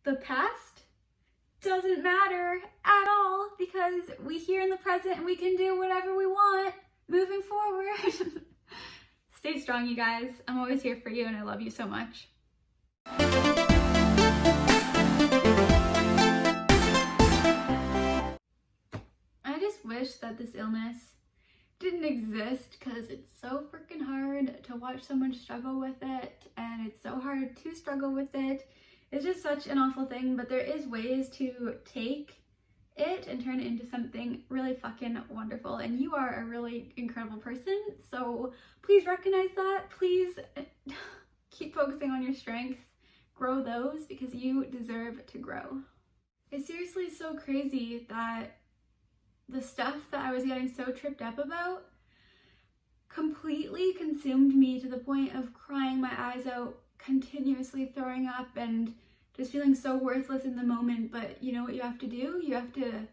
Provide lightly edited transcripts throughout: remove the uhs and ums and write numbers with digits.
The past doesn't matter at all because we're here in the present and we can do whatever we want moving forward. Stay strong, you guys. I'm always here for you and I love you so much. I just wish that this illness didn't exist because it's so freaking hard to watch someone struggle with it, and it's so hard to struggle with it. It's just such an awful thing, but there is ways to take it and turn it into something really fucking wonderful, and you are a really incredible person, so please recognize that. Please keep focusing on your strengths, grow those, because you deserve to grow. It's seriously so crazy that the stuff that I was getting so tripped up about completely consumed me to the point of crying my eyes out, continuously throwing up, and just feeling so worthless in the moment. But you know what you have to do? You have to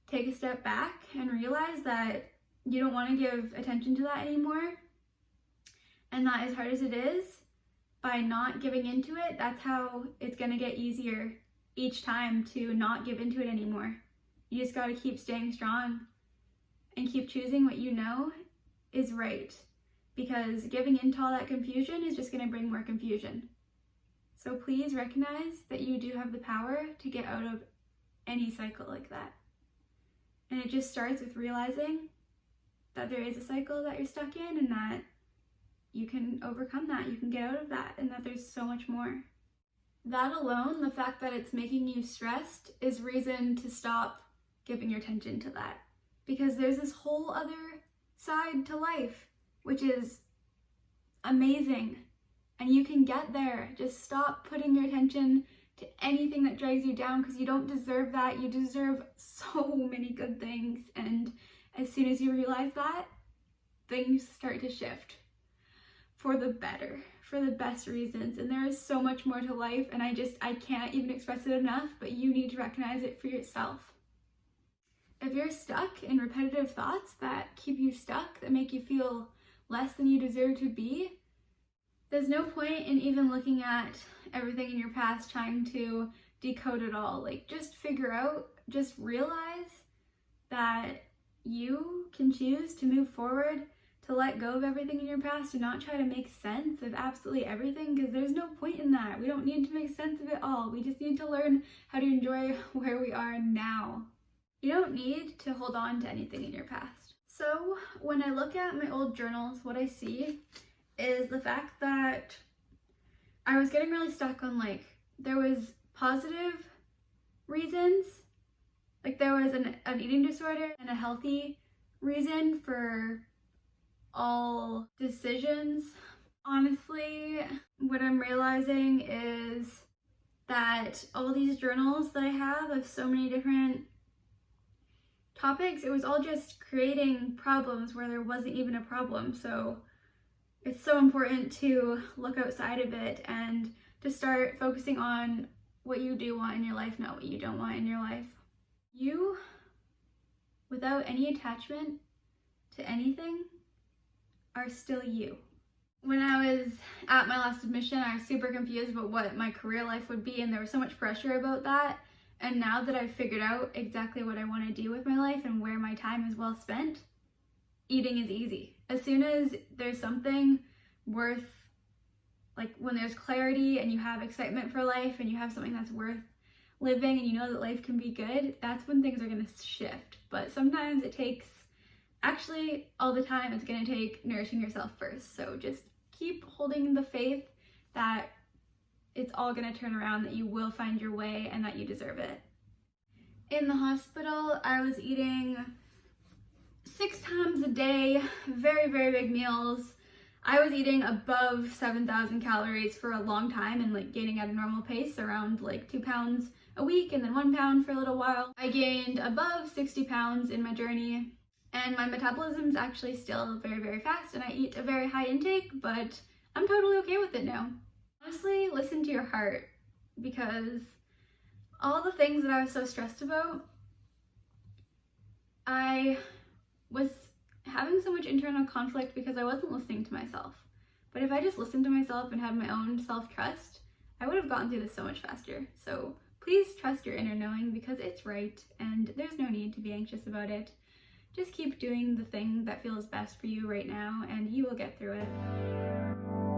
take a step back and realize that you don't want to give attention to that anymore. And that, as hard as it is, by not giving into it, that's how it's going to get easier each time to not give into it anymore. You just got to keep staying strong and keep choosing what you know is right, because giving into all that confusion is just going to bring more confusion. So please recognize that you do have the power to get out of any cycle like that. And it just starts with realizing that there is a cycle that you're stuck in and that you can overcome that, you can get out of that, and that there's so much more. That alone, the fact that it's making you stressed, is reason to stop giving your attention to that, because there's this whole other side to life which is amazing and you can get there. Just stop putting your attention to anything that drags you down, because you don't deserve that. You deserve so many good things, and as soon as you realize that, things start to shift for the better, for the best reasons. And there is so much more to life, and I can't even express it enough, but you need to recognize it for yourself. If you're stuck in repetitive thoughts that keep you stuck, that make you feel less than you deserve to be, there's no point in even looking at everything in your past trying to decode it all. Like, just figure out, just realize that you can choose to move forward, to let go of everything in your past, and not try to make sense of absolutely everything, because there's no point in that. We don't need to make sense of it all. We just need to learn how to enjoy where we are now. You don't need to hold on to anything in your past. So when I look at my old journals, what I see is the fact that I was getting really stuck on, like, there was positive reasons, like there was an eating disorder and a healthy reason for all decisions. Honestly, what I'm realizing is that all these journals that I have of so many different topics, it was all just creating problems where there wasn't even a problem. So it's so important to look outside of it and to start focusing on what you do want in your life, not what you don't want in your life. You, without any attachment to anything, are still you. When I was at my last admission, I was super confused about what my career life would be, and there was so much pressure about that. And now that I've figured out exactly what I want to do with my life and where my time is well spent, eating is easy. As soon as there's something worth, like when there's clarity and you have excitement for life and you have something that's worth living and you know that life can be good, that's when things are going to shift. But sometimes it takes, actually all the time, it's going to take nourishing yourself first. So just keep holding the faith that it's all going to turn around, that you will find your way and that you deserve it. In the hospital, I was eating 6 times a day, very, very big meals. I was eating above 7,000 calories for a long time and like gaining at a normal pace, around like 2 pounds a week and then 1 pound for a little while. I gained above 60 pounds in my journey, and my metabolism's actually still very, very fast, and I eat a very high intake, but I'm totally okay with it now. Honestly, listen to your heart, because all the things that I was so stressed about, I was having so much internal conflict because I wasn't listening to myself. But if I just listened to myself and had my own self-trust, I would have gotten through this so much faster. So please trust your inner knowing because it's right and there's no need to be anxious about it. Just keep doing the thing that feels best for you right now and you will get through it.